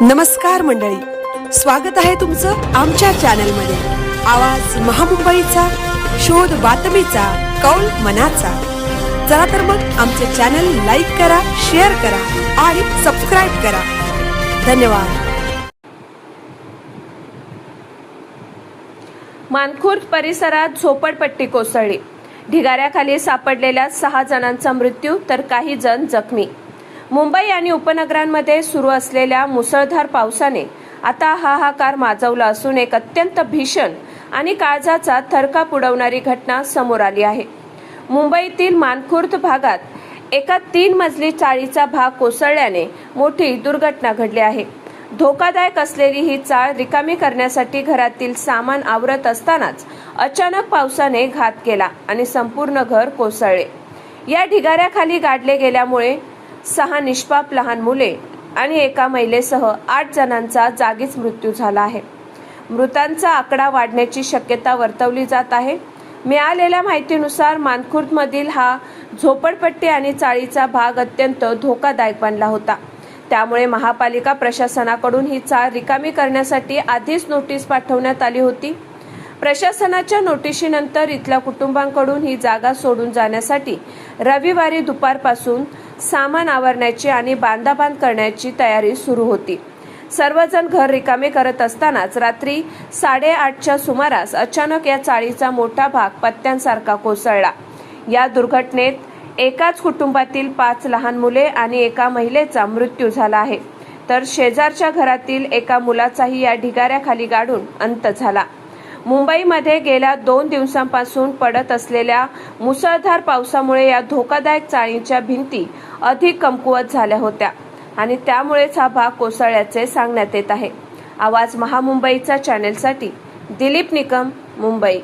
नमस्कार मंडळी, स्वागत आहे तुमचं आमच्या चॅनलमध्ये। आवाज महामुंबईचा, शोध बातमीचा, कौल मनाचा। चला तर मग आमचे चॅनल लाईक करा, शेअर करा आणि सबस्क्राइब करा। धन्यवाद। मानखुर्द परिसरात झोपडपट्टी कोसळली। ढिगाऱ्याखाली सापडलेल्या 6 जणांचा मृत्यू तर काही जण जखमी। मुंबई आणि उपनगरांमध्ये सुरू असलेल्या मुसळधार पावसाने आता हाहाकार माजवला असून एक अत्यंत भीषण आणि काळजाचा थरकाप उडवणारी घटना समोर आली आहे। मुंबईतील मानखुर्द भागात एका 3 मजली चाळीचा भाग कोसळल्याने मोठी दुर्घटना घडली आहे। धोकादायक असलेली ही चाळ रिकामी करण्यासाठी घरातील सामान आवरत असतानाच अचानक पावसाने घात केला आणि संपूर्ण घर कोसळले। या ढिगाऱ्याखाली गाडले गेल्यामुळे 6 निष्पाप लहान मुले आणि एका महिलेसह 8 जणांचा जागीच मृत्यू झाला आहे। मृतांचा आकडा वाढण्याची शक्यता वर्तवली जात आहे। मिळालेल्या माहितीनुसार मानखुर्दमधील हा झोपडपट्टी आणि चाळीचा भाग अत्यंत धोकादायक बनला होता। त्यामुळे महापालिका प्रशासनाकडून ही चाळ रिकामी करण्यासाठी आधीच नोटीस पाठवण्यात आली होती। प्रशासनाच्या नोटिशीनंतर इथल्या कुटुंबांकडून ही जागा सोडून जाण्यासाठी रविवारी दुपारपासून सामान आवरण्याची आणि बांधाबांध करण्याची तयारी सुरू होती। सर्वजण घर रिकामे करत असतानाच रात्री 8:30च्या सुमारास अचानक या चाळीचा मोठा भाग पत्त्यांसारखा कोसळला। या दुर्घटनेत एकाच कुटुंबातील 5 लहान मुले आणि एका महिलेचा मृत्यू झाला आहे, तर शेजारच्या घरातील एका मुलाचाही या ढिगाऱ्याखाली गाडून अंत झाला। मुंबईमध्ये गेल्या 2 दिवसांपासून पडत असलेल्या मुसळधार पावसामुळे या धोकादायक चाळीच्या भिंती अधिक कमकुवत झाल्या होत्या आणि त्यामुळेच हा भाग कोसळल्याचे सांगण्यात येत आहे। आवाज महामुंबईचा चॅनेलसाठी दिलीप निकम, मुंबई।